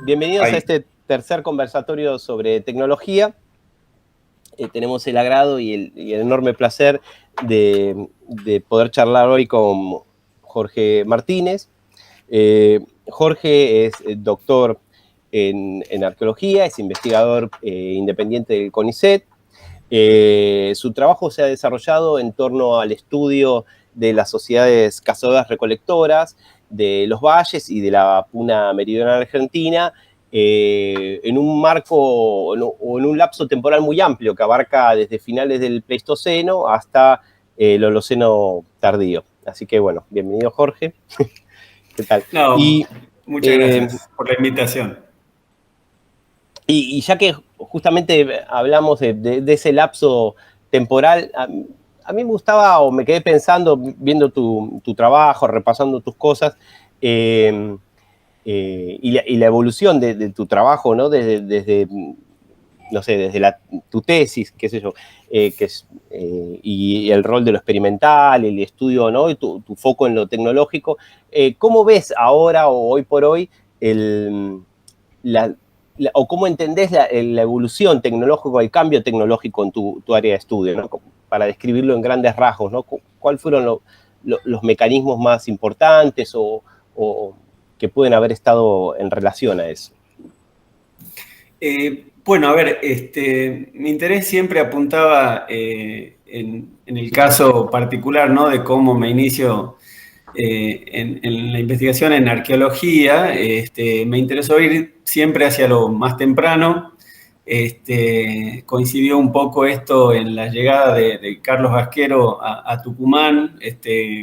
Bienvenidos a Ahí. este tercer conversatorio sobre tecnología. Tenemos el agrado y el enorme placer de poder charlar hoy con Jorge Martínez. Jorge es doctor en arqueología, es investigador independiente del CONICET. Su trabajo se ha desarrollado en torno al estudio de las sociedades cazadoras-recolectoras, de los valles y de la puna meridional argentina, en un marco o en un lapso temporal muy amplio que abarca desde finales del Pleistoceno hasta el Holoceno tardío. Así que bueno, bienvenido Jorge. ¿Qué tal? No, Y, muchas eh, gracias por la invitación. y ya que justamente hablamos de ese lapso temporal, a mí me gustaba, o me quedé pensando, viendo tu trabajo, repasando tus cosas, y la evolución de tu trabajo, ¿no? Desde no sé, desde tu tesis, qué sé yo, y el rol de lo experimental, el estudio, ¿no? Y tu foco en lo tecnológico. ¿Cómo ves ahora o hoy por hoy la, o cómo entendés la evolución tecnológica, el cambio tecnológico en tu área de estudio, ¿no? Para describirlo en grandes rasgos, ¿no? ¿Cuáles fueron los mecanismos más importantes o que pueden haber estado en relación a eso? Bueno, a ver, mi interés siempre apuntaba en el caso particular, ¿no? De cómo me inicio en la investigación en arqueología. Me interesó ir siempre hacia lo más temprano. Coincidió un poco esto en la llegada de Carlos Vasquero a Tucumán,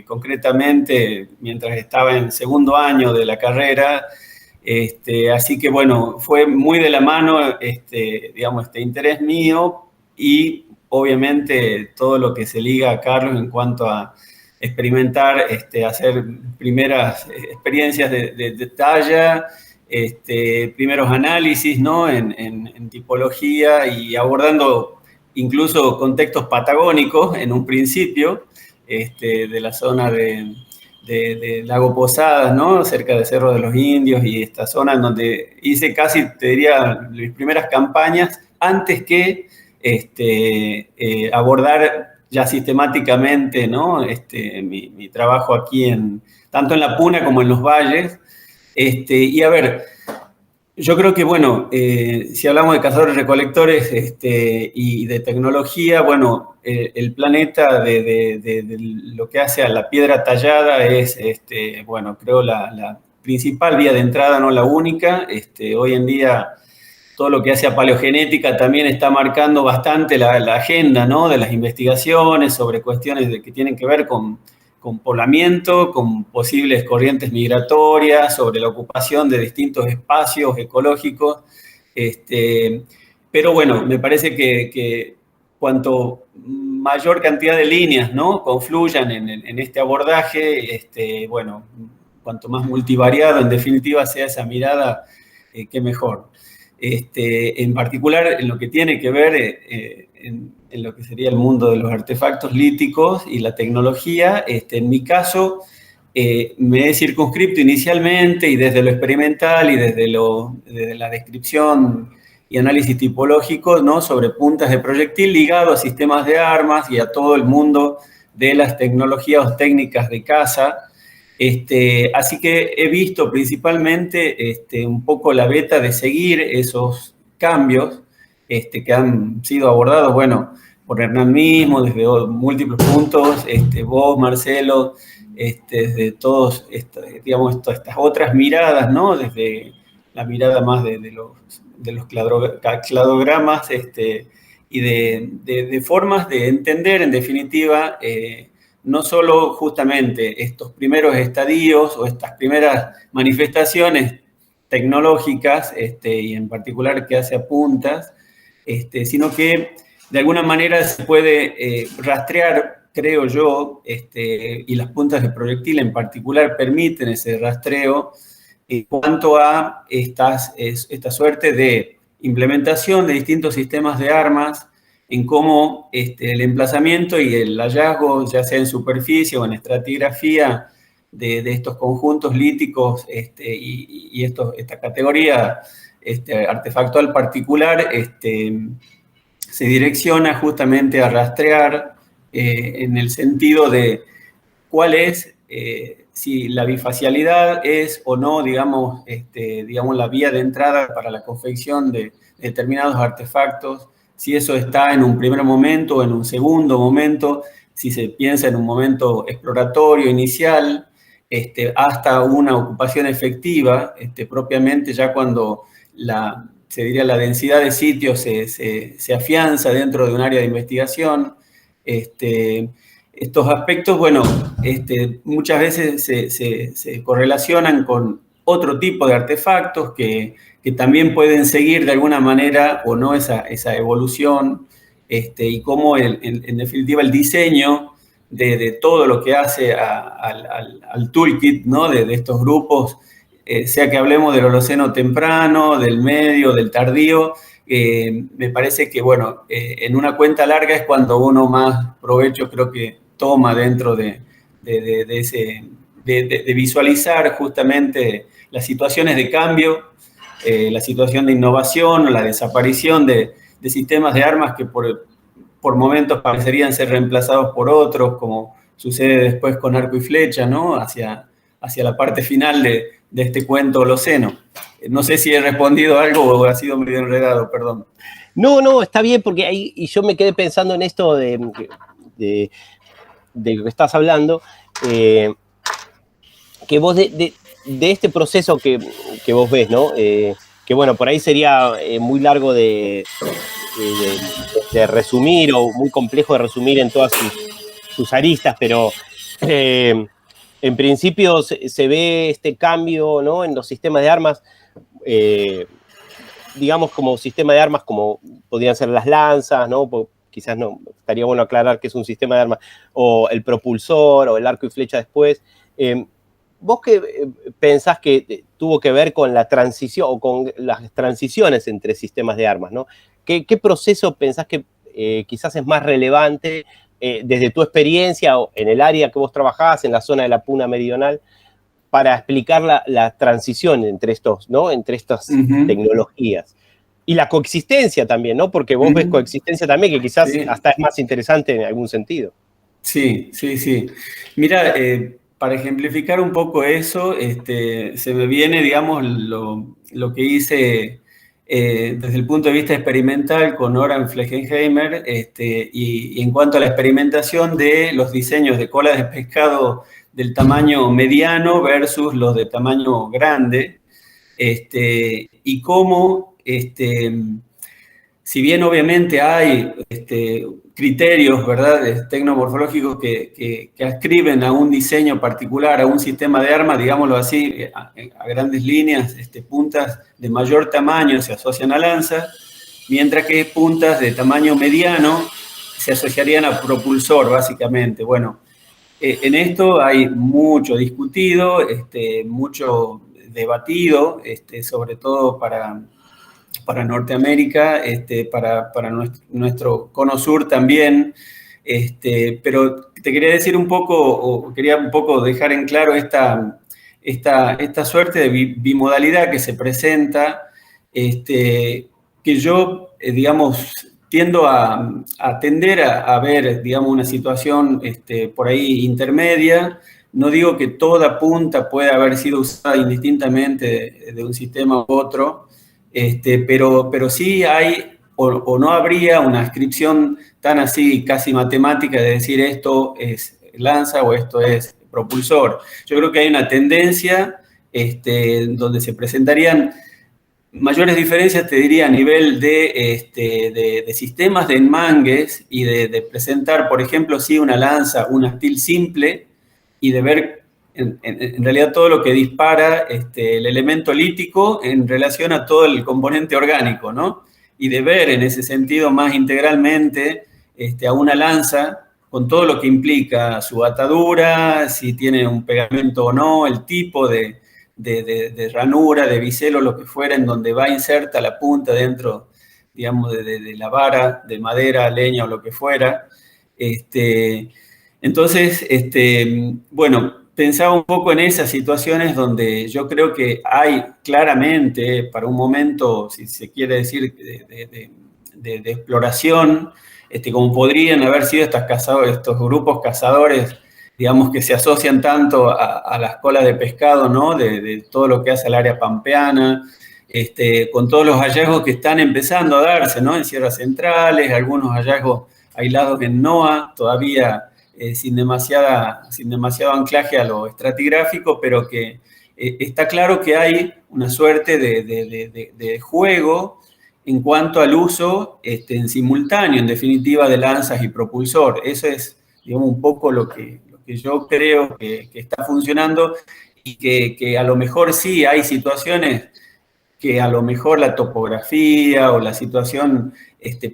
concretamente mientras estaba en segundo año de la carrera. Así que bueno, fue muy de la mano, digamos, este interés mío y obviamente todo lo que se liga a Carlos en cuanto a experimentar, hacer primeras experiencias de talla, primeros análisis, ¿no? En tipología y abordando incluso contextos patagónicos en un principio, de la zona de Lago Posadas, ¿no? Cerca de Cerro de los Indios y esta zona en donde hice casi, te diría, mis primeras campañas antes que abordar ya sistemáticamente, ¿no? Mi trabajo aquí tanto en la Puna como en los valles. Y a ver, yo creo que, bueno, si hablamos de cazadores-recolectores y de tecnología, bueno, el planeta de lo que hace a la piedra tallada es, bueno, creo la principal vía de entrada, no la única. Hoy en día todo lo que hace a paleogenética también está marcando bastante la agenda, ¿no? De las investigaciones sobre cuestiones que tienen que ver con poblamiento, con posibles corrientes migratorias, sobre la ocupación de distintos espacios ecológicos. Pero bueno, me parece que cuanto mayor cantidad de líneas, ¿no? Confluyan en este abordaje, bueno, cuanto más multivariado en definitiva sea esa mirada, qué mejor. En particular en lo que tiene que ver en lo que sería el mundo de los artefactos líticos y la tecnología. En mi caso, me he circunscrito inicialmente y desde lo experimental y desde la descripción y análisis tipológico, ¿no? Sobre puntas de proyectil ligado a sistemas de armas y a todo el mundo de las tecnologías o técnicas de caza. Así que he visto principalmente un poco la beta de seguir esos cambios que han sido abordados, bueno, por Hernán mismo, desde múltiples puntos, vos, Marcelo, desde todos, digamos, estas otras miradas, ¿no? Desde la mirada más de los cladogramas, y de formas de entender, en definitiva, no solo justamente estos primeros estadios o estas primeras manifestaciones tecnológicas, y en particular que hace apuntas, sino que de alguna manera se puede rastrear, creo yo, y las puntas de proyectil en particular permiten ese rastreo en cuanto a esta suerte de implementación de distintos sistemas de armas, en cómo el emplazamiento y el hallazgo, ya sea en superficie o en estratigrafía, de estos conjuntos líticos y esta categoría artefactual particular se direcciona justamente a rastrear en el sentido de cuál es, si la bifacialidad es o no, digamos, la vía de entrada para la confección de determinados artefactos, si eso está en un primer momento o en un segundo momento, si se piensa en un momento exploratorio, inicial, hasta una ocupación efectiva, propiamente ya cuando se diría la densidad de sitios se afianza dentro de un área de investigación. Estos aspectos, bueno, muchas veces se correlacionan con otro tipo de artefactos que también pueden seguir de alguna manera o no esa evolución, y cómo en definitiva el diseño de todo lo que hace al toolkit, ¿no? de estos grupos, sea que hablemos del Holoceno temprano, del medio, del tardío, me parece que, bueno, en una cuenta larga es cuando uno más provecho creo que toma dentro de visualizar justamente las situaciones de cambio, la situación de innovación o la desaparición de sistemas de armas que por momentos parecerían ser reemplazados por otros, como sucede después con arco y flecha, ¿no? Hacia la parte final de este cuento Holoceno. No sé si he respondido algo o ha sido medio enredado, perdón. No, está bien, porque ahí, y yo me quedé pensando en esto de lo que estás hablando, que vos de este proceso que vos ves, ¿no? Que bueno, por ahí sería muy largo de resumir o muy complejo de resumir en todas sus aristas, pero en principio se ve este cambio, ¿no? En los sistemas de armas, digamos como sistema de armas como podrían ser las lanzas, ¿no? Quizás no, estaría bueno aclarar que es un sistema de armas, o el propulsor, o el arco y flecha después. ¿Vos qué pensás que tuvo que ver con la transición, o con las transiciones entre sistemas de armas, ¿no? ¿Qué proceso pensás que quizás es más relevante desde tu experiencia o en el área que vos trabajás, en la zona de la Puna Meridional, para explicar la transición entre estos, ¿no? Entre estas tecnologías? Y la coexistencia también, ¿no? Porque vos ves coexistencia también, que quizás hasta es más interesante en algún sentido. Sí. Mira, para ejemplificar un poco eso, se me viene, digamos, lo que hice desde el punto de vista experimental con Oran Fleckenheimer, y en cuanto a la experimentación de los diseños de colas de pescado del tamaño mediano versus los de tamaño grande, y cómo, si bien obviamente hay criterios, ¿verdad?, tecnomorfológicos que ascriben a un diseño particular, a un sistema de armas, digámoslo así, a grandes líneas, puntas de mayor tamaño se asocian a lanzas, mientras que puntas de tamaño mediano se asociarían a propulsor, básicamente. Bueno, en esto hay mucho discutido, mucho debatido, sobre todo para Norteamérica, para nuestro cono sur también, pero te quería decir un poco, o quería un poco dejar en claro esta suerte de bimodalidad que se presenta, que yo, digamos, tiendo a tender a ver, digamos, una situación por ahí intermedia. No digo que toda punta pueda haber sido usada indistintamente de un sistema u otro, pero sí hay, o no habría una ascripción tan así, casi matemática, de decir esto es lanza o esto es propulsor. Yo creo que hay una tendencia donde se presentarían mayores diferencias, te diría, a nivel de sistemas de enmangues y de presentar, por ejemplo, sí, una lanza, un astil simple, y de ver en realidad todo lo que dispara el elemento lítico en relación a todo el componente orgánico, ¿no? Y de ver en ese sentido más integralmente a una lanza con todo lo que implica su atadura, si tiene un pegamento o no, el tipo de ranura, de biselo, lo que fuera, en donde va inserta la punta dentro, digamos, de la vara, de madera, leña o lo que fuera. Entonces, bueno, pensaba un poco en esas situaciones donde yo creo que hay claramente, para un momento, si se quiere decir, de exploración, como podrían haber sido estos grupos cazadores, digamos, que se asocian tanto a las colas de pescado, ¿no? De todo lo que hace el área pampeana, con todos los hallazgos que están empezando a darse, ¿no? En sierras centrales, algunos hallazgos aislados en NOA, todavía sin demasiado anclaje a lo estratigráfico, pero que está claro que hay una suerte de juego en cuanto al uso en simultáneo, en definitiva, de lanzas y propulsor. Eso es, digamos, un poco lo que yo creo que está funcionando y que a lo mejor sí hay situaciones que a lo mejor la topografía o la situación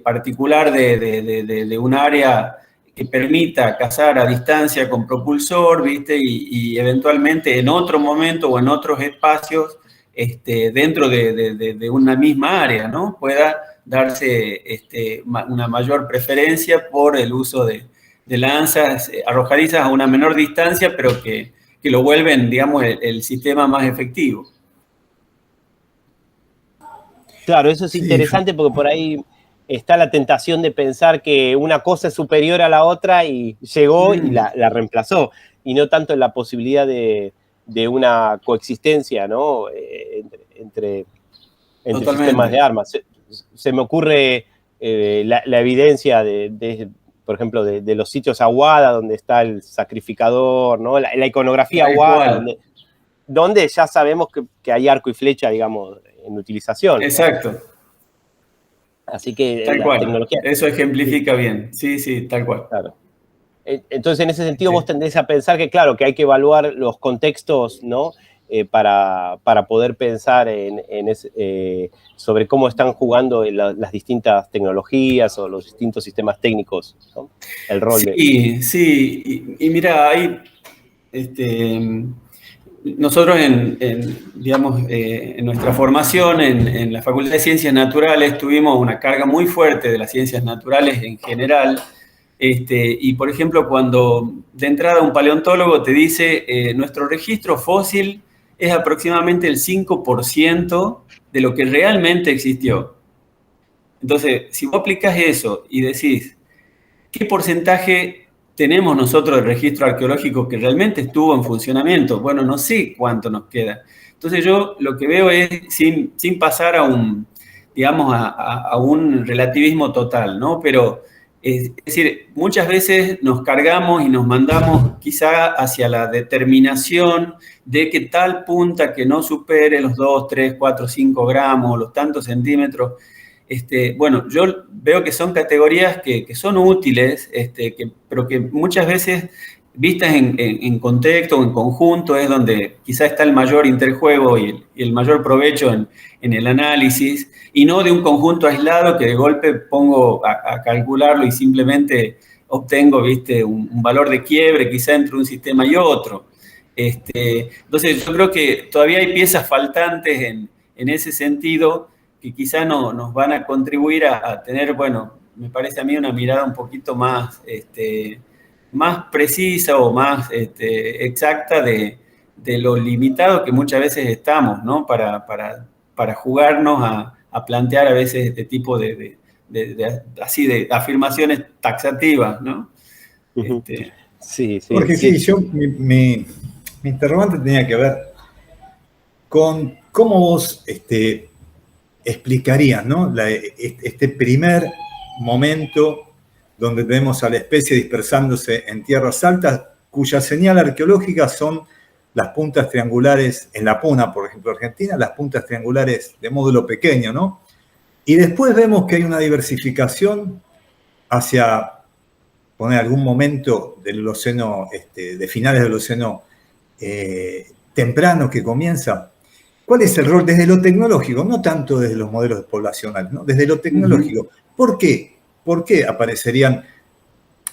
particular de un área que permita cazar a distancia con propulsor, ¿viste? Y eventualmente en otro momento o en otros espacios dentro de una misma área, ¿no? Pueda darse una mayor preferencia por el uso de lanzas arrojadizas a una menor distancia, pero que lo vuelven, digamos, el sistema más efectivo. Claro, eso es interesante porque por ahí está la tentación de pensar que una cosa es superior a la otra y llegó y la reemplazó, y no tanto en la posibilidad de una coexistencia, ¿no? Entre sistemas de armas. Se me ocurre la evidencia por ejemplo, de los sitios Aguada, donde está el sacrificador, ¿no? La iconografía Aguada, donde ya sabemos que hay arco y flecha, digamos, en utilización. Exacto. ¿No? Así que tal cual. Tecnología. Eso ejemplifica bien. Sí, tal cual. Claro. Entonces, en ese sentido, vos tendés a pensar que, claro, que hay que evaluar los contextos, ¿no? Para poder pensar sobre cómo están jugando las distintas tecnologías o los distintos sistemas técnicos, ¿no? El rol Sí. Y mira, hay nosotros digamos, en nuestra formación en la Facultad de Ciencias Naturales tuvimos una carga muy fuerte de las ciencias naturales en general. Y por ejemplo, cuando de entrada un paleontólogo te dice nuestro registro fósil es aproximadamente el 5% de lo que realmente existió. Entonces, si vos aplicás eso y decís, ¿qué porcentaje tenemos nosotros de registro arqueológico que realmente estuvo en funcionamiento? Bueno, no sé cuánto nos queda. Entonces yo lo que veo es, sin pasar a un relativismo total, ¿no? Pero, es decir, muchas veces nos cargamos y nos mandamos quizá hacia la determinación de que tal punta que no supere los 2, 3, 4, 5 gramos, los tantos centímetros. Bueno, yo veo que son categorías que son útiles, pero que muchas veces, vistas en contexto o en conjunto, es donde quizá está el mayor interjuego y el mayor provecho en el análisis, y no de un conjunto aislado que de golpe pongo a calcularlo y simplemente obtengo, ¿viste? Un valor de quiebre quizá entre un sistema y otro. Entonces, yo creo que todavía hay piezas faltantes en ese sentido, que quizá nos van a contribuir a tener, bueno, me parece a mí una mirada un poquito más, más precisa o más exacta de lo limitado que muchas veces estamos, ¿no? Para jugarnos a plantear a veces este tipo de afirmaciones taxativas, ¿no? Sí. Porque sí, mi interrogante tenía que ver con cómo vos explicarías, ¿no? Este primer momento donde tenemos a la especie dispersándose en tierras altas, cuya señal arqueológica son las puntas triangulares, en la Puna, por ejemplo, Argentina, las puntas triangulares de módulo pequeño, ¿no? Y después vemos que hay una diversificación hacia, poner algún momento del Océano, de finales del Océano temprano que comienza. ¿Cuál es el rol desde lo tecnológico? No tanto desde los modelos poblacionales, ¿no? Desde lo tecnológico. ¿Por qué? ¿Por qué aparecerían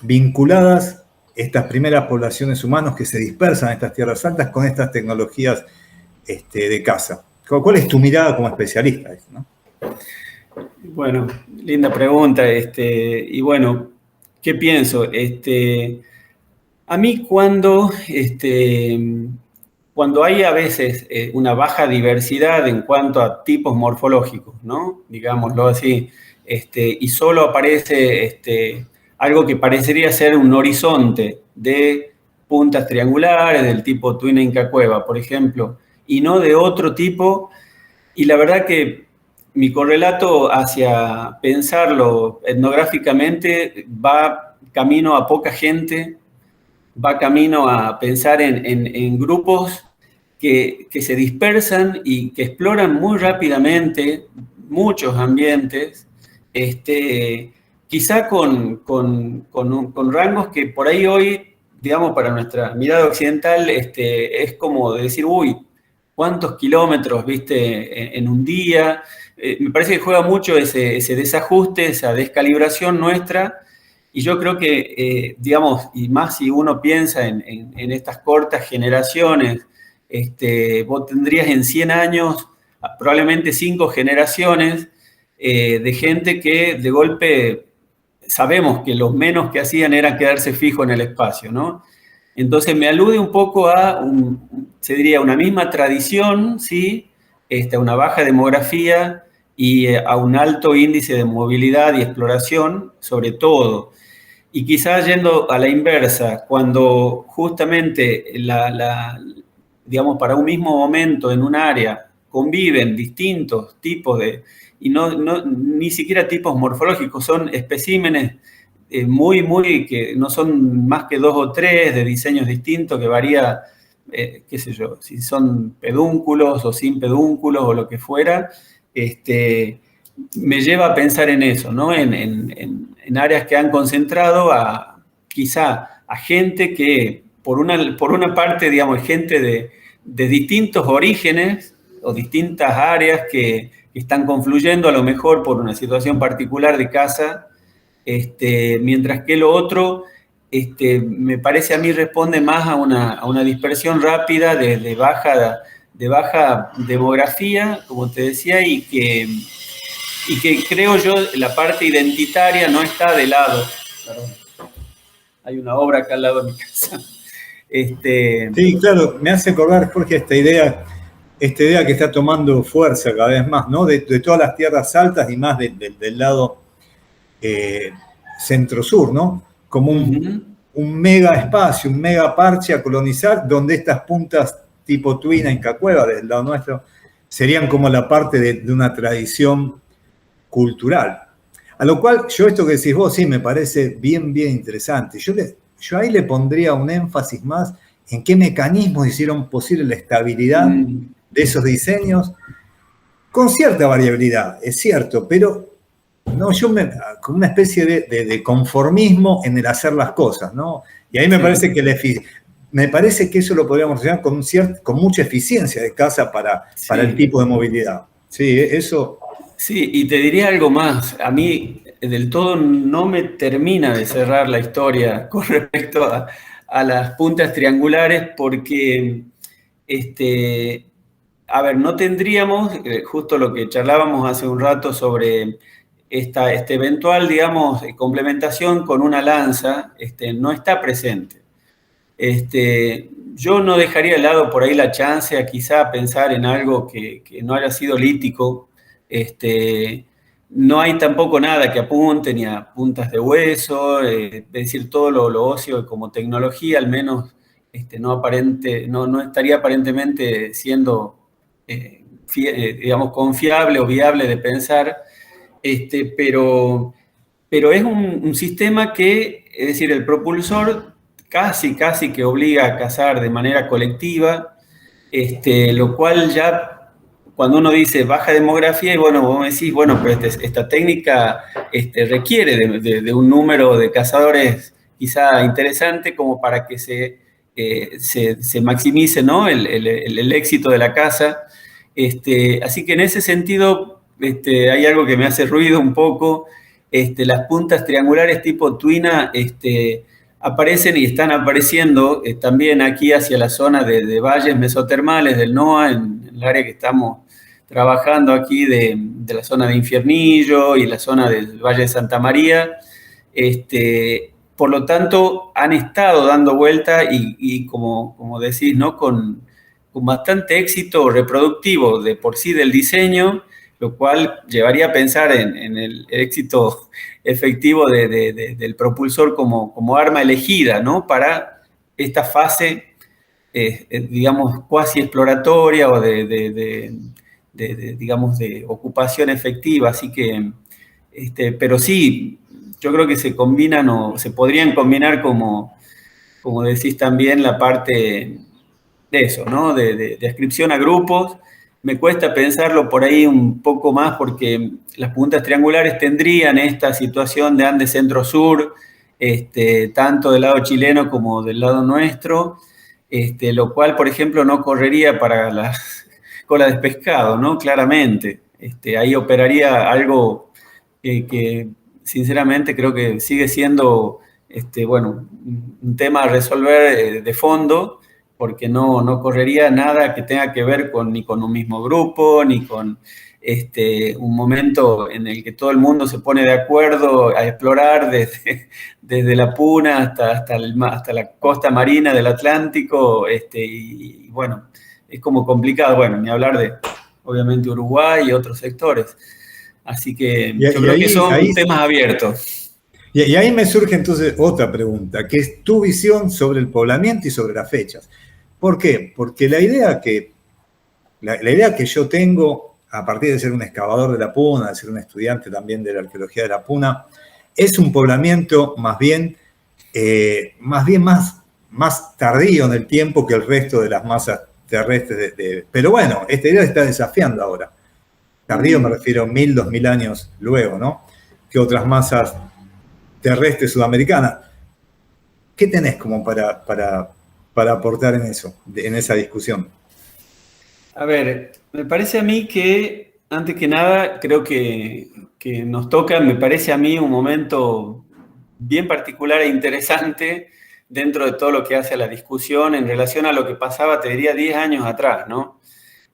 vinculadas estas primeras poblaciones humanas que se dispersan en estas tierras altas con estas tecnologías de caza? ¿Cuál es tu mirada como especialista? ¿No? Bueno, linda pregunta. Y bueno, ¿qué pienso? A mí cuando hay a veces una baja diversidad en cuanto a tipos morfológicos, ¿no? Digámoslo así, y solo aparece algo que parecería ser un horizonte de puntas triangulares del tipo Twina Inca Cueva, por ejemplo, y no de otro tipo, y la verdad que mi correlato hacia pensarlo etnográficamente va camino a poca gente, va camino a pensar en grupos que se dispersan y que exploran muy rápidamente muchos ambientes, quizá con rangos que por ahí hoy, digamos, para nuestra mirada occidental, es como decir, uy, ¿cuántos kilómetros, viste, en un día? Me parece que juega mucho ese desajuste, esa descalibración nuestra, y yo creo que, digamos, y más si uno piensa en estas cortas generaciones, vos tendrías en 100 años probablemente 5 generaciones de gente que de golpe sabemos que los menos que hacían era quedarse fijo en el espacio, ¿no? Entonces me alude un poco a, se diría, una misma tradición, ¿sí? A una baja demografía y a un alto índice de movilidad y exploración, sobre todo. Y quizás yendo a la inversa, cuando justamente digamos, para un mismo momento en un área conviven distintos tipos y ni siquiera tipos morfológicos, son especímenes muy, que no son más que 2 o 3 de diseños distintos, que varía, qué sé yo, si son pedúnculos o sin pedúnculos o lo que fuera, me lleva a pensar en eso, ¿no? En áreas que han concentrado quizá a gente que, por una parte, digamos, gente de distintos orígenes o distintas áreas que están confluyendo a lo mejor por una situación particular de casa, mientras que lo otro, me parece a mí responde más a una dispersión rápida de baja demografía, como te decía, y que creo yo la parte identitaria no está de lado. Perdón. Hay una obra acá al lado de mi casa. Sí, claro, me hace acordar, Jorge, esta idea que está tomando fuerza cada vez más, ¿no? De todas las tierras altas y más del lado centro-sur, ¿no? Como un mega espacio, un mega parche a colonizar, donde estas puntas tipo Twina, Inca Cueva, del lado nuestro, serían como la parte de una tradición cultural. A lo cual, yo esto que decís vos, sí, me parece bien interesante. Yo ahí le pondría un énfasis más en qué mecanismos hicieron posible la estabilidad de esos diseños, con cierta variabilidad, es cierto, pero no, con una especie de conformismo en el hacer las cosas, ¿no? Y ahí me parece que eso lo podríamos relacionar con mucha eficiencia de casa para el tipo de movilidad. Sí, eso. Sí, y te diría algo más. A mí del todo no me termina de cerrar la historia con respecto a las puntas triangulares porque, a ver, no tendríamos, justo lo que charlábamos hace un rato sobre esta eventual, digamos, complementación con una lanza, no está presente. Yo no dejaría de lado por ahí la chance a quizá pensar en algo que no haya sido lítico. No hay tampoco nada que apunte ni a puntas de hueso, es decir, todo lo óseo como tecnología, al menos no estaría aparentemente siendo, digamos, confiable o viable de pensar, pero es un sistema que, es decir, el propulsor casi que obliga a cazar de manera colectiva, lo cual ya cuando uno dice baja demografía, y bueno, vos me decís, bueno, pero esta técnica requiere de un número de cazadores quizá interesante como para que se maximice, ¿no? el éxito de la caza. Así que en ese sentido hay algo que me hace ruido un poco. Las puntas triangulares tipo Twina aparecen y están apareciendo también aquí hacia la zona de valles mesotermales del NOA, en el área que estamos trabajando aquí de la zona de Infiernillo y la zona del Valle de Santa María. por lo tanto, han estado dando vuelta y como decís, ¿no? Con bastante éxito reproductivo de por sí del diseño, lo cual llevaría a pensar en el éxito efectivo del propulsor como arma elegida, ¿no? Para esta fase, digamos, cuasi exploratoria o digamos, de ocupación efectiva. Así que, pero sí, yo creo que se combinan o se podrían combinar, como decís también, la parte de eso, ¿no? De ascripción a grupos. Me cuesta pensarlo por ahí un poco más porque las puntas triangulares tendrían esta situación de Andes centro-sur, tanto del lado chileno como del lado nuestro, lo cual, por ejemplo, no correría para las colas de pescado, ¿no? Claramente. Ahí operaría algo que sinceramente creo que sigue siendo, bueno, un tema a resolver de fondo, porque no correría nada que tenga que ver ni con un mismo grupo, ni con un momento en el que todo el mundo se pone de acuerdo a explorar desde la Puna hasta la costa marina del Atlántico, y bueno, es como complicado, bueno, ni hablar de, obviamente, Uruguay y otros sectores. Así que yo creo que son temas abiertos. Y ahí me surge entonces otra pregunta, que es tu visión sobre el poblamiento y sobre las fechas. ¿Por qué? Porque la idea que yo tengo, a partir de ser un excavador de la Puna, de ser un estudiante también de la arqueología de la Puna, es un poblamiento más bien más tardío en el tiempo que el resto de las masas terrestres. Pero bueno, esta idea está desafiando ahora. Tardío me refiero a 1000, 2000 años luego, ¿no? Que otras masas terrestres sudamericanas. ¿Qué tenés como para aportar en eso, en esa discusión? A ver, me parece a mí que, antes que nada, creo que nos toca, me parece a mí, un momento bien particular e interesante dentro de todo lo que hace a la discusión en relación a lo que pasaba, te diría, 10 años atrás, ¿no?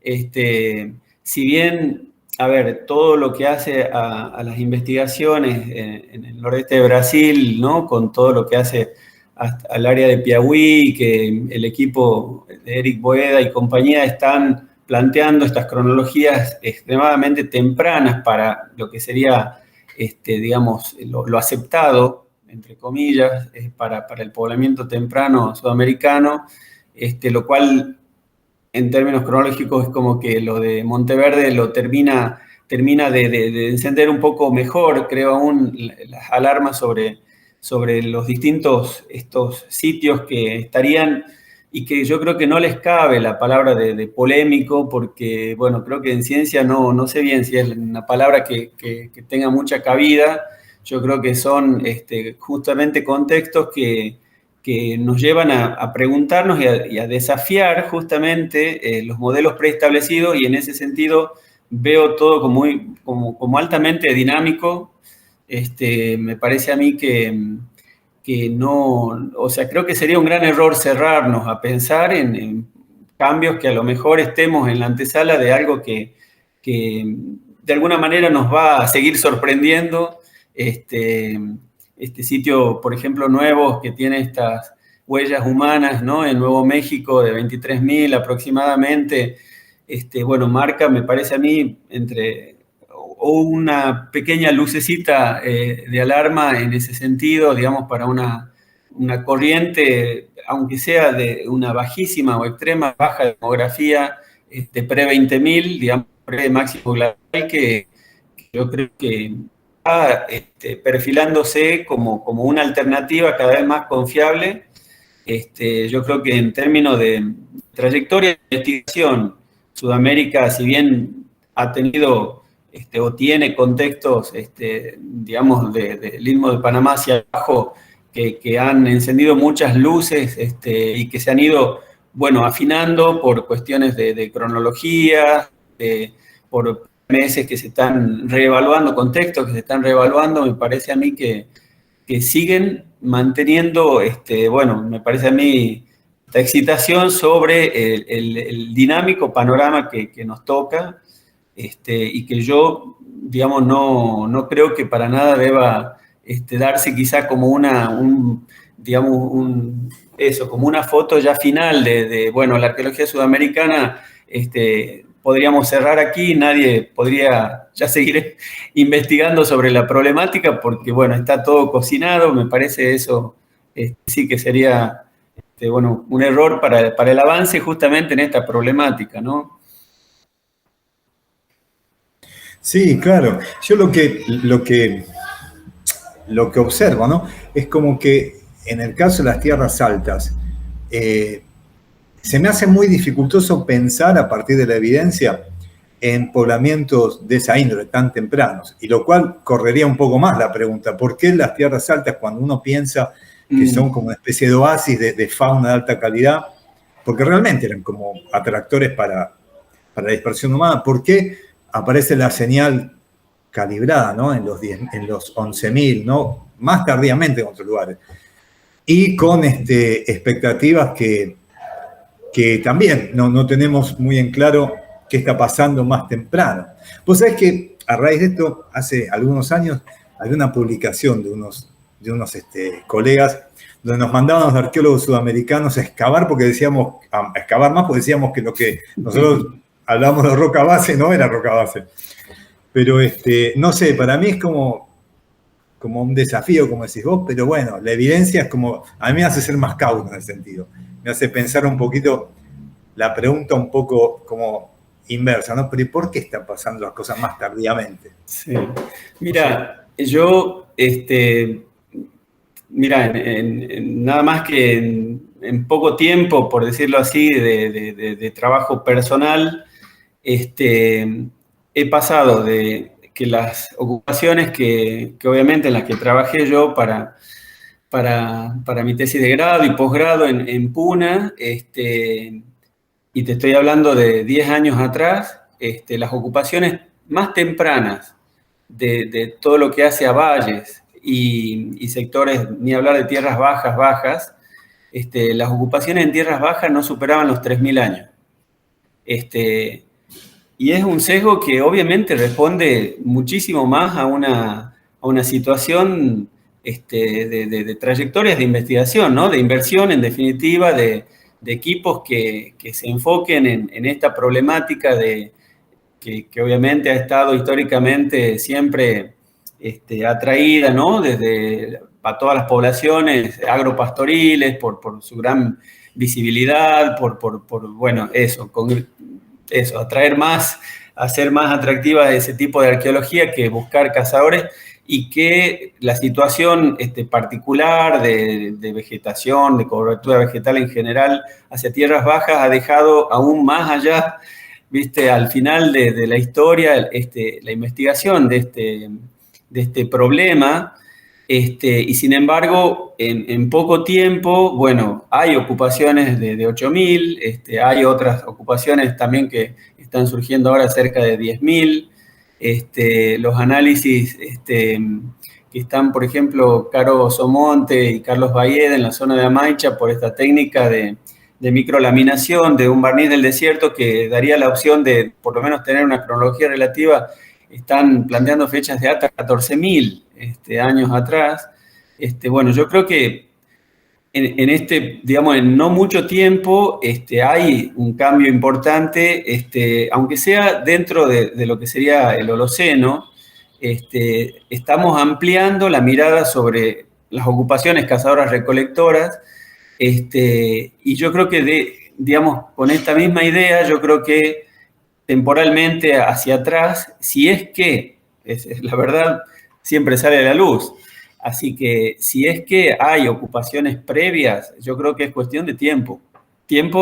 Si bien, a ver, todo lo que hace a las investigaciones en el nordeste de Brasil, ¿no? Con todo lo que hace al área de Piauí, que el equipo de Eric Boeda y compañía están planteando estas cronologías extremadamente tempranas para lo que sería, digamos, lo aceptado, entre comillas, para el poblamiento temprano sudamericano, lo cual, en términos cronológicos, es como que lo de Monteverde lo termina de encender un poco mejor, creo, aún las alarmas sobre los distintos estos sitios que estarían, y que yo creo que no les cabe la palabra de polémico, porque, bueno, creo que en ciencia no sé bien si es una palabra que tenga mucha cabida. Yo creo que son justamente contextos que nos llevan a preguntarnos y a desafiar justamente los modelos preestablecidos, y en ese sentido veo todo como altamente dinámico. Me parece a mí que no, o sea, creo que sería un gran error cerrarnos a pensar en cambios que a lo mejor estemos en la antesala de algo que de alguna manera nos va a seguir sorprendiendo. Este sitio, por ejemplo, nuevo, que tiene estas huellas humanas, ¿no? En Nuevo México, de 23.000 aproximadamente, bueno, marca, me parece a mí, o una pequeña lucecita de alarma en ese sentido, digamos, para una corriente, aunque sea de una bajísima o extrema baja demografía, pre-20.000, digamos, pre-máximo glacial, que yo creo que va perfilándose como una alternativa cada vez más confiable. Yo creo que en términos de trayectoria de investigación, Sudamérica, si bien ha tenido o tiene contextos, digamos, del Istmo de Panamá hacia abajo, que han encendido muchas luces y que se han ido, bueno, afinando por cuestiones de cronología, por meses que se están reevaluando, contextos que se están reevaluando. Me parece a mí que siguen manteniendo, bueno, me parece a mí, esta excitación sobre el dinámico panorama que nos toca, y que yo, digamos, no creo que para nada deba darse quizá como como una foto ya final bueno, la arqueología sudamericana, podríamos cerrar aquí, nadie podría ya seguir investigando sobre la problemática porque, bueno, está todo cocinado, me parece eso, sí que sería, bueno, un error para el avance justamente en esta problemática, ¿no? Sí, claro. Yo lo que observo, ¿no? Es como que en el caso de las tierras altas, se me hace muy dificultoso pensar a partir de la evidencia en poblamientos de esa índole tan tempranos, y lo cual correría un poco más la pregunta, ¿por qué las tierras altas, cuando uno piensa que son como una especie de oasis de fauna de alta calidad, porque realmente eran como atractores para la dispersión humana, ¿por qué aparece la señal calibrada, ¿no? En los 11.000, ¿no? Más tardíamente en otros lugares, y con expectativas que también no tenemos muy en claro qué está pasando más temprano. Vos sabés que a raíz de esto, hace algunos años, había una publicación de unos colegas donde nos mandaban los arqueólogos sudamericanos a excavar porque decíamos, a excavar más porque decíamos que lo que nosotros hablamos de roca base no era roca base. Pero no sé, para mí es como un desafío, como decís vos, pero bueno, la evidencia es como, a mí me hace ser más cauto en ese sentido. Me hace pensar un poquito, la pregunta un poco como inversa, ¿no? Pero ¿y por qué están pasando las cosas más tardíamente? Sí. Mira, yo, mira, nada más que en poco tiempo, por decirlo así, de trabajo personal, he pasado de que las ocupaciones que obviamente en las que trabajé yo para mi tesis de grado y posgrado en Puna, y te estoy hablando de 10 años atrás, las ocupaciones más tempranas de todo lo que hace a valles y sectores, ni hablar de tierras bajas, las ocupaciones en tierras bajas no superaban los 3.000 años. Y es un sesgo que obviamente responde muchísimo más a una situación de trayectorias de investigación, ¿no? De inversión, en definitiva, de equipos que se enfoquen en esta problemática que obviamente ha estado históricamente siempre atraída, ¿no? A todas las poblaciones agropastoriles, por su gran visibilidad, bueno, atraer más, hacer más atractiva ese tipo de arqueología que buscar cazadores, y que la situación particular de vegetación, de cobertura vegetal en general hacia tierras bajas ha dejado aún más allá, ¿viste? Al final de la historia, la investigación de este problema, y sin embargo, en poco tiempo, bueno, hay ocupaciones de 8.000, hay otras ocupaciones también que están surgiendo ahora cerca de 10.000. Los análisis que están, por ejemplo, Caro Somonte y Carlos Bailleda en la zona de Amaicha por esta técnica de microlaminación de un barniz del desierto que daría la opción de por lo menos tener una cronología relativa, están planteando fechas de hasta 14.000 años atrás. Bueno, yo creo que digamos, en no mucho tiempo hay un cambio importante, aunque sea dentro de lo que sería el Holoceno, estamos ampliando la mirada sobre las ocupaciones cazadoras-recolectoras, y yo creo que, digamos, con esta misma idea, yo creo que temporalmente hacia atrás, si es que, la verdad, siempre sale a la luz. Así que si es que hay ocupaciones previas, yo creo que es cuestión de tiempo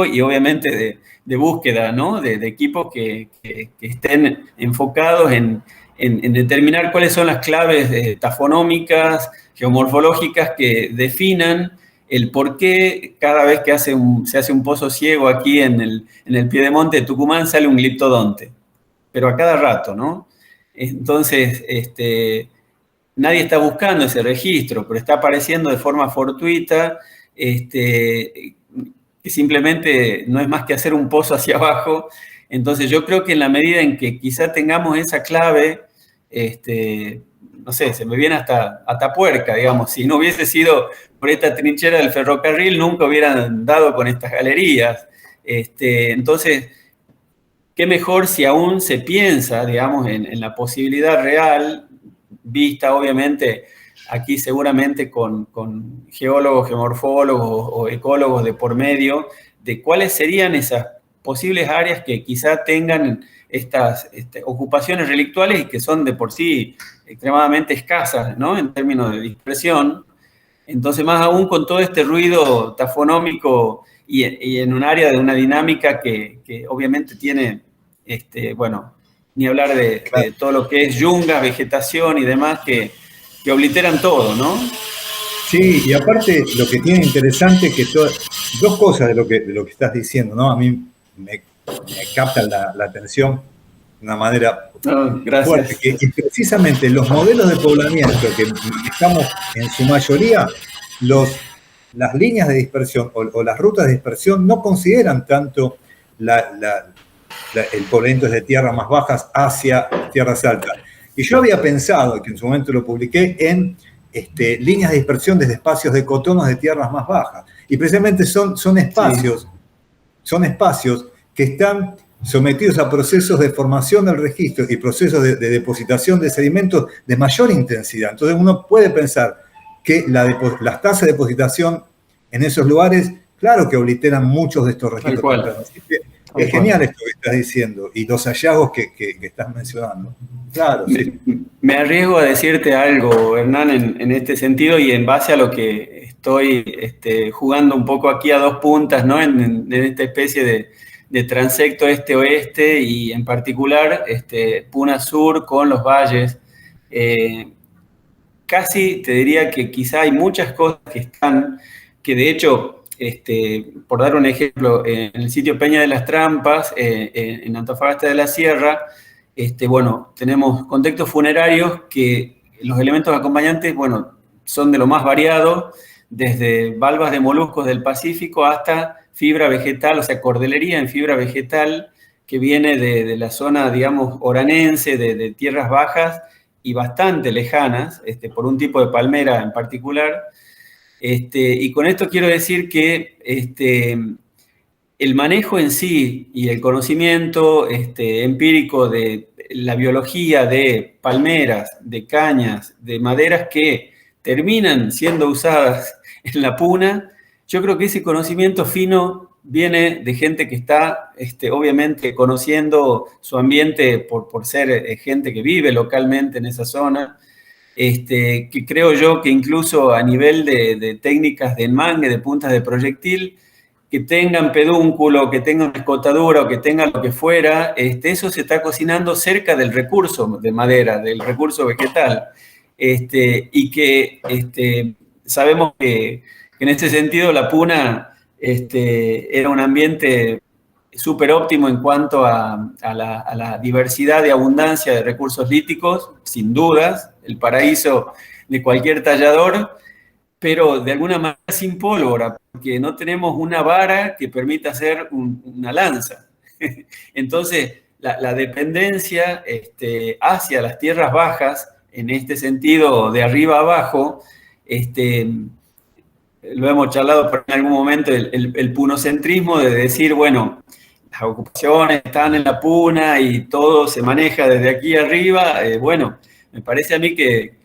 y obviamente de búsqueda, ¿no? De equipos que estén enfocados en determinar cuáles son las claves tafonómicas, geomorfológicas que definan el por qué cada vez que se hace un pozo ciego aquí en el piedemonte de Tucumán sale un gliptodonte, pero a cada rato, ¿no? Entonces, nadie está buscando ese registro, pero está apareciendo de forma fortuita, que simplemente no es más que hacer un pozo hacia abajo. Entonces yo creo que en la medida en que quizá tengamos esa clave, no sé, se me viene hasta Atapuerca, digamos. Si no hubiese sido por esta trinchera del ferrocarril, nunca hubieran dado con estas galerías. Entonces, qué mejor si aún se piensa, digamos, en la posibilidad real, vista obviamente aquí seguramente con geólogos, geomorfólogos o ecólogos de por medio, de cuáles serían esas posibles áreas que quizá tengan estas ocupaciones relictuales y que son de por sí extremadamente escasas, ¿no? En términos de dispersión. Entonces, más aún con todo este ruido tafonómico y en un área de una dinámica que obviamente tiene, bueno, ni hablar de todo lo que es yungas, vegetación y demás que obliteran todo, ¿no? Sí, y aparte lo que tiene interesante es que dos cosas de lo que estás diciendo, ¿no? A mí me captan la atención de una manera fuerte, que precisamente los modelos de poblamiento que estamos en su mayoría, las líneas de dispersión o las rutas de dispersión no consideran tanto el poblamiento desde tierras más bajas hacia tierras altas. Y yo había pensado, que en su momento lo publiqué, en líneas de dispersión desde espacios de cotonos de tierras más bajas. Y precisamente son espacios que están sometidos a procesos de formación del registro y procesos de depositación de sedimentos de mayor intensidad. Entonces uno puede pensar que las tasas de depositación en esos lugares, claro que obliteran muchos de estos registros. Es genial esto que estás diciendo y los hallazgos que estás mencionando. Claro, sí. Me arriesgo a decirte algo, Hernán, en este sentido y en base a lo que estoy jugando un poco aquí a dos puntas, ¿no? En esta especie de transecto este-oeste y en particular Puna Sur con los valles. Casi te diría que quizá hay muchas cosas que de hecho, por dar un ejemplo, en el sitio Peña de las Trampas, en Antofagasta de la Sierra, bueno, tenemos contextos funerarios que los elementos acompañantes, bueno, son de lo más variado, desde valvas de moluscos del Pacífico hasta fibra vegetal, o sea, cordelería en fibra vegetal, que viene de la zona, digamos, oranense, de tierras bajas y bastante lejanas, por un tipo de palmera en particular. Y con esto quiero decir que el manejo en sí y el conocimiento empírico de la biología de palmeras, de cañas, de maderas que terminan siendo usadas en la puna, yo creo que ese conocimiento fino viene de gente que está obviamente conociendo su ambiente por ser gente que vive localmente en esa zona, que creo yo que incluso a nivel de técnicas de enmangue, de puntas de proyectil, que tengan pedúnculo, que tengan escotadura o que tengan lo que fuera, eso se está cocinando cerca del recurso de madera, del recurso vegetal. Y que sabemos que en este sentido la puna era un ambiente súper óptimo en cuanto a la diversidad y abundancia de recursos líticos, sin dudas, el paraíso de cualquier tallador, pero de alguna manera sin pólvora, porque no tenemos una vara que permita hacer una lanza. Entonces, la dependencia hacia las tierras bajas, en este sentido de arriba a abajo, lo hemos charlado en algún momento, el punocentrismo de decir, bueno, las ocupaciones están en la puna y todo se maneja desde aquí arriba, bueno, me parece a mí que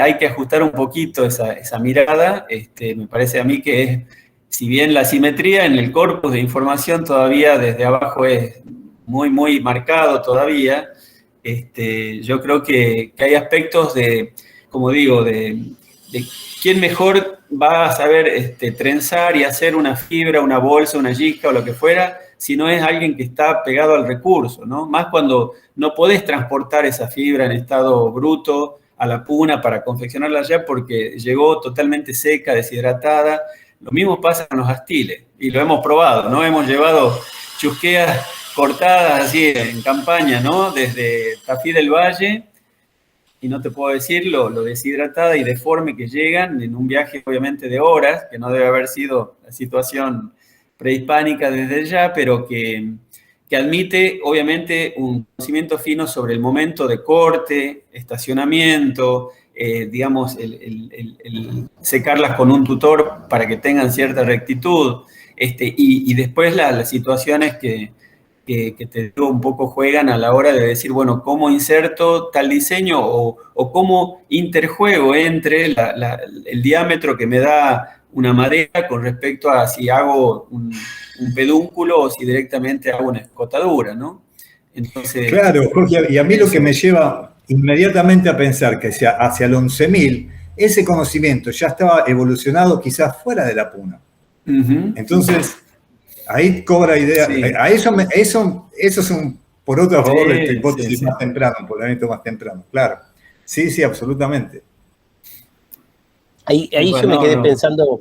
hay que ajustar un poquito esa mirada. Me parece a mí que es, si bien la simetría en el corpus de información todavía desde abajo es muy, muy marcado todavía, yo creo que hay aspectos como digo, de quién mejor va a saber trenzar y hacer una fibra, una bolsa, una yisca o lo que fuera, si no es alguien que está pegado al recurso, ¿no? Más cuando no podés transportar esa fibra en estado bruto a la puna para confeccionarla allá porque llegó totalmente seca, deshidratada. Lo mismo pasa con los astiles, y lo hemos probado, ¿no? Hemos llevado chusqueas cortadas así en campaña, ¿no? Desde Tafí del Valle, y no te puedo decir lo deshidratada y deforme que llegan en un viaje obviamente de horas, que no debe haber sido la situación prehispánica desde ya, pero que admite obviamente un conocimiento fino sobre el momento de corte, estacionamiento, digamos, el secarlas con un tutor para que tengan cierta rectitud, y después las situaciones que te digo un poco juegan a la hora de decir, bueno, ¿cómo inserto tal diseño o cómo interjuego entre el diámetro que me da una madera con respecto a si hago un pedúnculo o si directamente hago una escotadura, ¿no? Entonces, claro, Jorge, y a mí lo que me lleva inmediatamente a pensar que hacia el 11.000, ese conocimiento ya estaba evolucionado quizás fuera de la puna. Entonces, ahí cobra idea. Sí. Eso es por otro favor de esta hipótesis sí. más temprano, un poblamiento más temprano, claro. Sí, absolutamente. Ahí yo me quedé pensando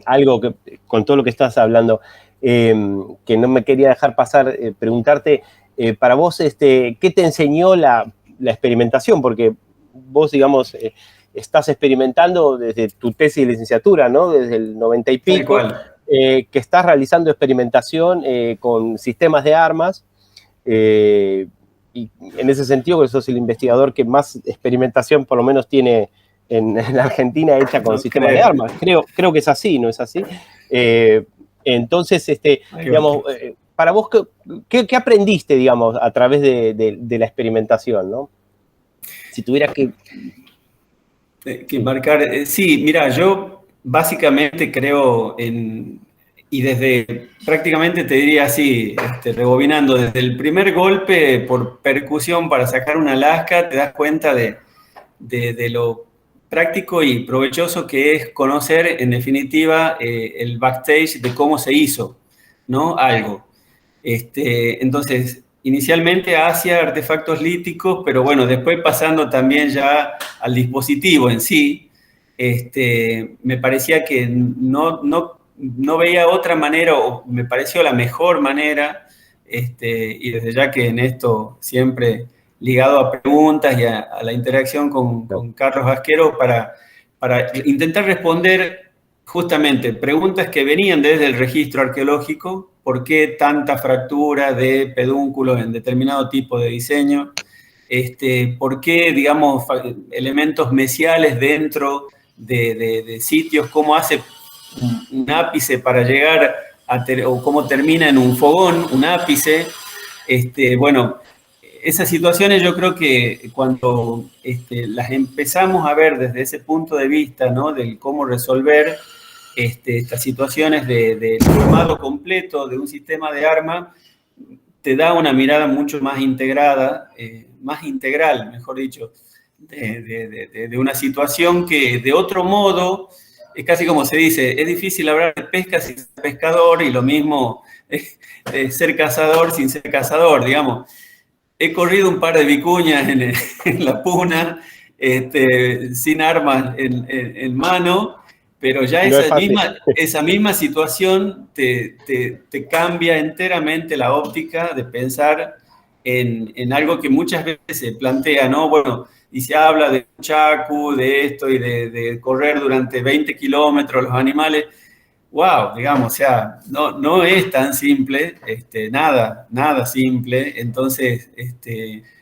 algo que, con todo lo que estás hablando, que no me quería dejar pasar, preguntarte, para vos, ¿qué te enseñó la experimentación? Porque vos, digamos, estás experimentando desde tu tesis de licenciatura, ¿no? Desde el 90 y pico, que estás realizando experimentación con sistemas de armas, y en ese sentido que sos el investigador que más experimentación por lo menos tiene en la Argentina hecha con sistemas de armas. Creo que es así, ¿no es así? Entonces, digamos, para vos, ¿qué aprendiste, digamos, a través de la experimentación, ¿no? Si tuvieras que marcar... sí, mira, yo básicamente creo y desde prácticamente te diría así, rebobinando, desde el primer golpe por percusión para sacar una lasca, te das cuenta de lo práctico y provechoso que es conocer, en definitiva, el backstage de cómo se hizo, ¿no? Algo. Entonces, inicialmente hacia artefactos líticos, pero bueno, después pasando también ya al dispositivo en sí, me parecía que no veía otra manera, o me pareció la mejor manera, y desde ya que en esto siempre ligado a preguntas y a la interacción con Carlos Vasquero para intentar responder justamente preguntas que venían desde el registro arqueológico, ¿por qué tanta fractura de pedúnculos en determinado tipo de diseño? ¿Por qué, digamos, elementos mesiales dentro de sitios? ¿Cómo hace un ápice para llegar o cómo termina en un fogón, un ápice? Bueno, esas situaciones yo creo que cuando las empezamos a ver desde ese punto de vista, ¿no? Del cómo resolver estas situaciones del formado completo de un sistema de arma, te da una mirada mucho más integrada, más integral, mejor dicho, de una situación que de otro modo, es casi como se dice, es difícil hablar de pesca sin ser pescador y lo mismo ser cazador sin ser cazador, digamos. He corrido un par de vicuñas en la puna, sin armas en mano, pero ya esa misma situación te cambia enteramente la óptica de pensar en algo que muchas veces se plantea, ¿no? Bueno, y se habla de chacu, de esto y de correr durante 20 kilómetros los animales. Wow, digamos, o sea, no es tan simple, nada simple. Entonces,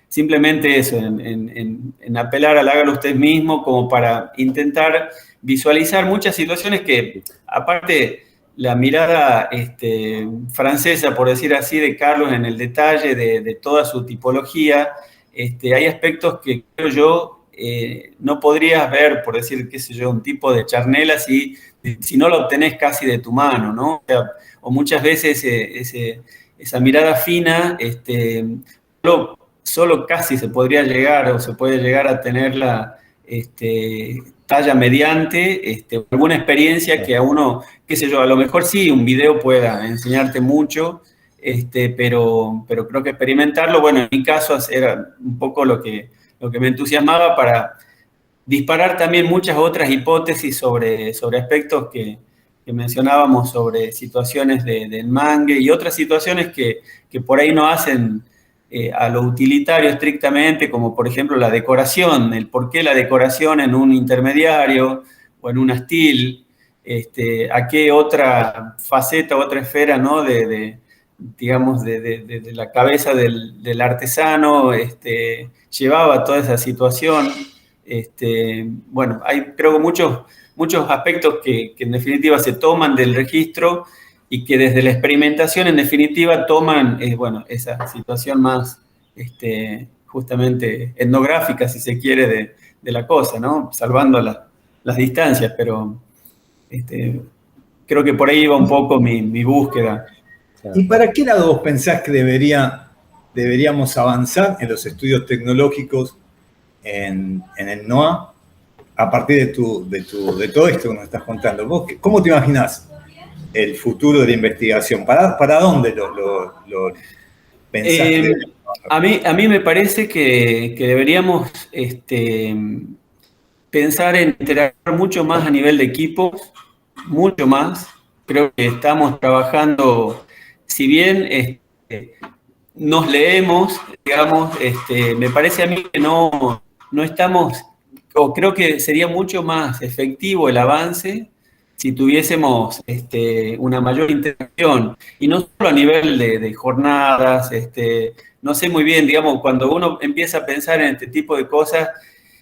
simplemente eso, en apelar al hágalo usted mismo como para intentar visualizar muchas situaciones que, aparte, la mirada francesa, por decir así, de Carlos en el detalle de toda su tipología, hay aspectos que creo yo no podrías ver, por decir, qué sé yo, un tipo de charnela si no lo obtenés casi de tu mano, ¿no? O muchas veces esa mirada fina, solo casi se podría llegar o se puede llegar a tenerla talla mediante, alguna experiencia que a uno, qué sé yo, a lo mejor sí, un video pueda enseñarte mucho, pero creo que experimentarlo, bueno, en mi caso era un poco lo que me entusiasmaba para disparar también muchas otras hipótesis sobre aspectos que mencionábamos, sobre situaciones del mangue y otras situaciones que por ahí no hacen a lo utilitario estrictamente, como por ejemplo la decoración, el por qué la decoración en un intermediario o en un astil, a qué otra faceta, otra esfera, ¿no? digamos, de la cabeza del artesano llevaba toda esa situación. Bueno, hay creo que muchos aspectos que en definitiva se toman del registro y que desde la experimentación en definitiva toman, bueno, esa situación más justamente etnográfica, si se quiere, de la cosa, ¿no? Salvando las distancias, pero creo que por ahí iba un poco mi búsqueda. ¿Y para qué lado vos pensás que deberíamos avanzar en los estudios tecnológicos en el NOA a partir de todo esto que nos estás contando? ¿Vos cómo te imaginás el futuro de la investigación? ¿Para dónde lo pensás? A mí me parece que deberíamos pensar en interactuar mucho más a nivel de equipos, mucho más. Creo que estamos trabajando, si bien nos leemos, digamos, me parece a mí que no estamos, o creo que sería mucho más efectivo el avance si tuviésemos una mayor interacción, y no solo a nivel de jornadas, no sé muy bien, digamos, cuando uno empieza a pensar en este tipo de cosas,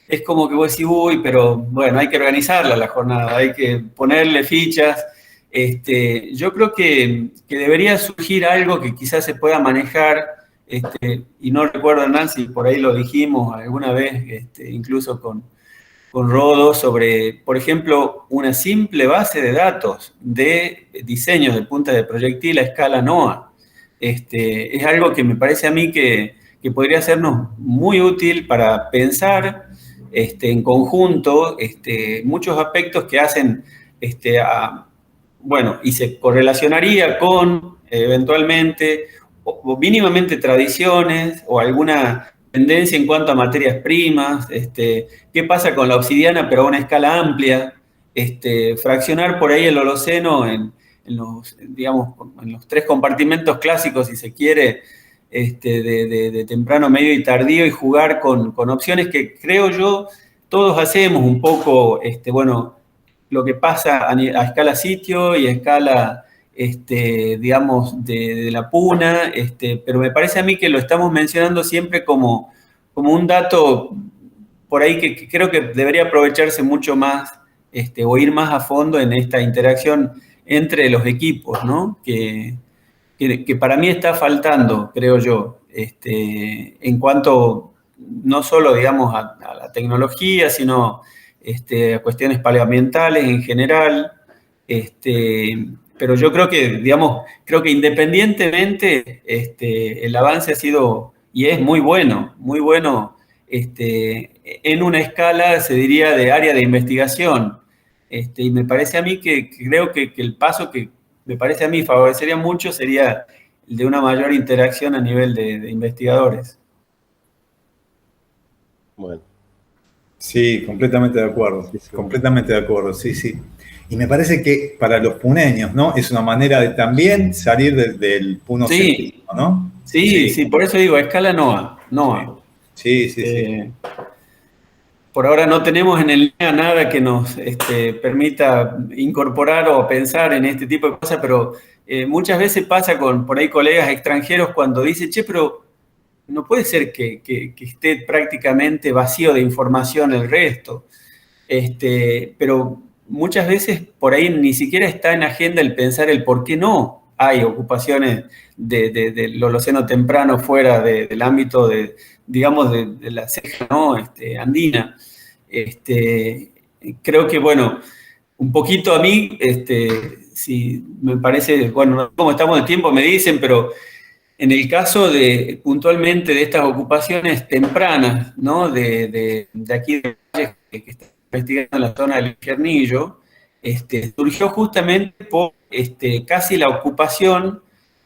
es como que vos decís, uy, pero bueno, hay que organizarla la jornada, hay que ponerle fichas. Yo creo que debería surgir algo que quizás se pueda manejar, y no recuerdo, Nancy, por ahí lo dijimos alguna vez, incluso con Rodo, sobre, por ejemplo, una simple base de datos de diseños de punta de proyectil a escala NOAA. Es algo que me parece a mí que podría sernos muy útil para pensar en conjunto muchos aspectos que hacen bueno, y se correlacionaría con eventualmente o mínimamente tradiciones o alguna tendencia en cuanto a materias primas, qué pasa con la obsidiana pero a una escala amplia, fraccionar por ahí el Holoceno en los, digamos, en los 3 compartimentos clásicos, si se quiere, de temprano, medio y tardío, y jugar con opciones que creo yo todos hacemos un poco, bueno, lo que pasa a escala sitio y a escala, digamos, de la puna, pero me parece a mí que lo estamos mencionando siempre como un dato por ahí que creo que debería aprovecharse mucho más, o ir más a fondo en esta interacción entre los equipos, ¿no? Que para mí está faltando, creo yo, en cuanto no solo, digamos, a la tecnología, sino a cuestiones paleoambientales en general. Pero yo creo que, digamos, independientemente, el avance ha sido y es muy bueno, en una escala, se diría, de área de investigación. Y me parece a mí que creo que el paso que me parece a mí favorecería mucho sería el de una mayor interacción a nivel de investigadores. Bueno. Sí, completamente de acuerdo, completamente de acuerdo, sí. Y me parece que para los puneños, ¿no? Es una manera de también salir del punocentrismo, ¿no? Sí, por eso digo, a escala NOAA. Sí. Por ahora no tenemos en el NEA nada que nos permita incorporar o pensar en este tipo de cosas, pero muchas veces pasa con por ahí colegas extranjeros cuando dicen, che, pero no puede ser que esté prácticamente vacío de información el resto. Pero muchas veces por ahí ni siquiera está en agenda el pensar el por qué no hay ocupaciones del Holoceno temprano fuera del ámbito digamos, de la ceja, ¿no? Andina. Creo que, bueno, un poquito a mí, si me parece, bueno, no sé cómo estamos de tiempo, me dicen, pero en el caso puntualmente de estas ocupaciones tempranas, ¿no? De aquí de Valle, que está investigando en la zona del Infiernillo, surgió justamente por casi la ocupación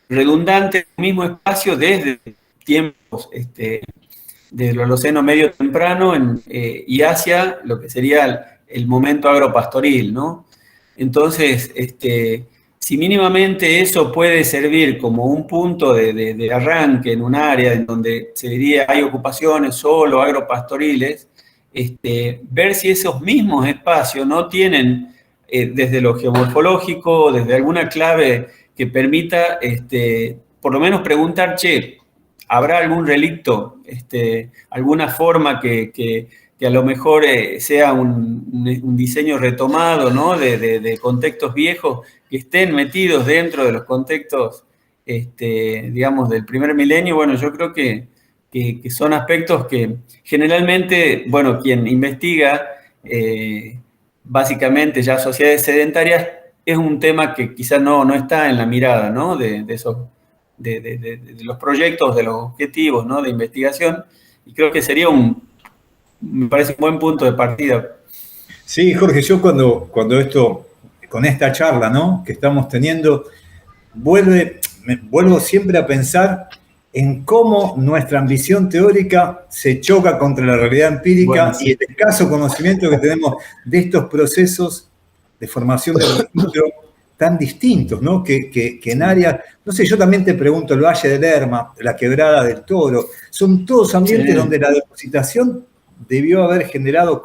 redundante del mismo espacio desde tiempos del Holoceno medio temprano y hacia lo que sería el momento agropastoril, ¿no? Entonces, si mínimamente eso puede servir como un punto de arranque en un área en donde se diría hay ocupaciones solo agropastoriles, ver si esos mismos espacios no tienen, desde lo geomorfológico, desde alguna clave que permita, por lo menos preguntar, che, ¿habrá algún relicto, alguna forma que a lo mejor sea un diseño retomado, ¿no? de contextos viejos que estén metidos dentro de los contextos, digamos, del primer milenio? Bueno, yo creo que son aspectos que generalmente, bueno, quien investiga básicamente ya sociedades sedentarias, es un tema que quizás no está en la mirada, ¿no? de los proyectos, de los objetivos, ¿no? de investigación, y creo que sería me parece un buen punto de partida. Sí, Jorge, yo cuando con esta charla, ¿no? que estamos teniendo, vuelvo siempre a pensar en cómo nuestra ambición teórica se choca contra la realidad empírica, bueno, sí, y el escaso conocimiento que tenemos de estos procesos de formación del registro tan distintos, ¿no? Que en áreas, no sé, yo también te pregunto, el Valle del Lerma, la Quebrada del Toro, son todos ambientes donde la depositación debió haber generado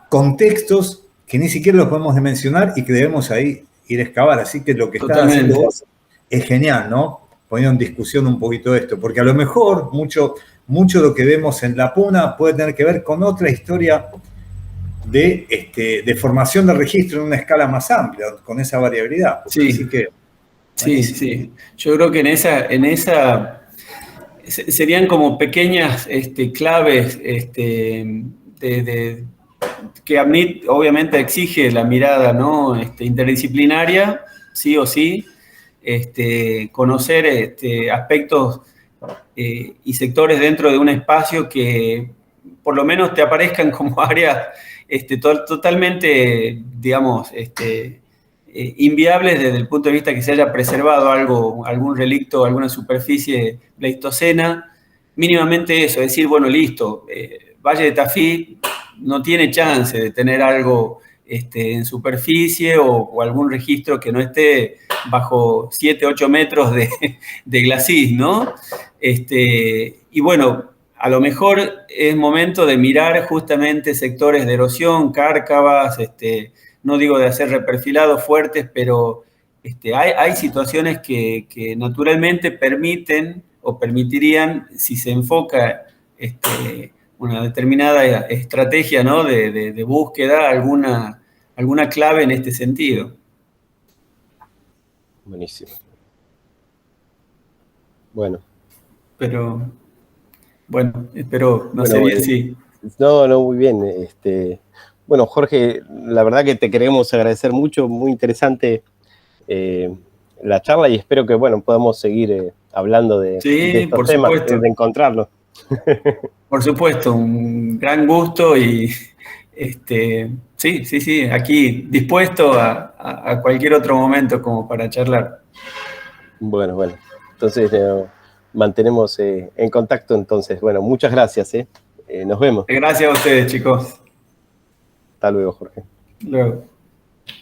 contextos que ni siquiera los podemos dimensionar y que debemos ahí ir a excavar. Así que lo que está haciendo vos es genial, ¿no? Poniendo en discusión un poquito esto, porque a lo mejor mucho de lo que vemos en La Puna puede tener que ver con otra historia de formación de registro en una escala más amplia, con esa variabilidad. Sí, así que, sí. Yo creo que en esa serían como pequeñas claves que AMNIT obviamente exige la mirada, ¿no? Interdisciplinaria, sí o sí, conocer aspectos y sectores dentro de un espacio que por lo menos te aparezcan como áreas totalmente, digamos, inviables desde el punto de vista que se haya preservado algún relicto, alguna superficie pleistocena, mínimamente eso, es decir, bueno, listo, Valle de Tafí no tiene chance de tener algo en superficie o algún registro que no esté bajo 7, 8 metros de glacis, ¿no? Y bueno, a lo mejor es momento de mirar justamente sectores de erosión, cárcavas, no digo de hacer reperfilados fuertes, pero hay situaciones que naturalmente permiten o permitirían, si se enfoca una determinada estrategia, ¿no? de búsqueda, alguna clave en este sentido. Buenísimo. Bueno. Bueno, espero, no sé bien si... No, muy bien. Bueno, Jorge, la verdad que te queremos agradecer mucho, muy interesante la charla y espero que, bueno, podamos seguir hablando de estos temas, de encontrarlos. Por supuesto, un gran gusto y sí, aquí dispuesto a cualquier otro momento como para charlar. Bueno, entonces mantenemos en contacto entonces. Bueno, muchas gracias. Nos vemos. Gracias a ustedes, chicos. Hasta luego, Jorge. Luego.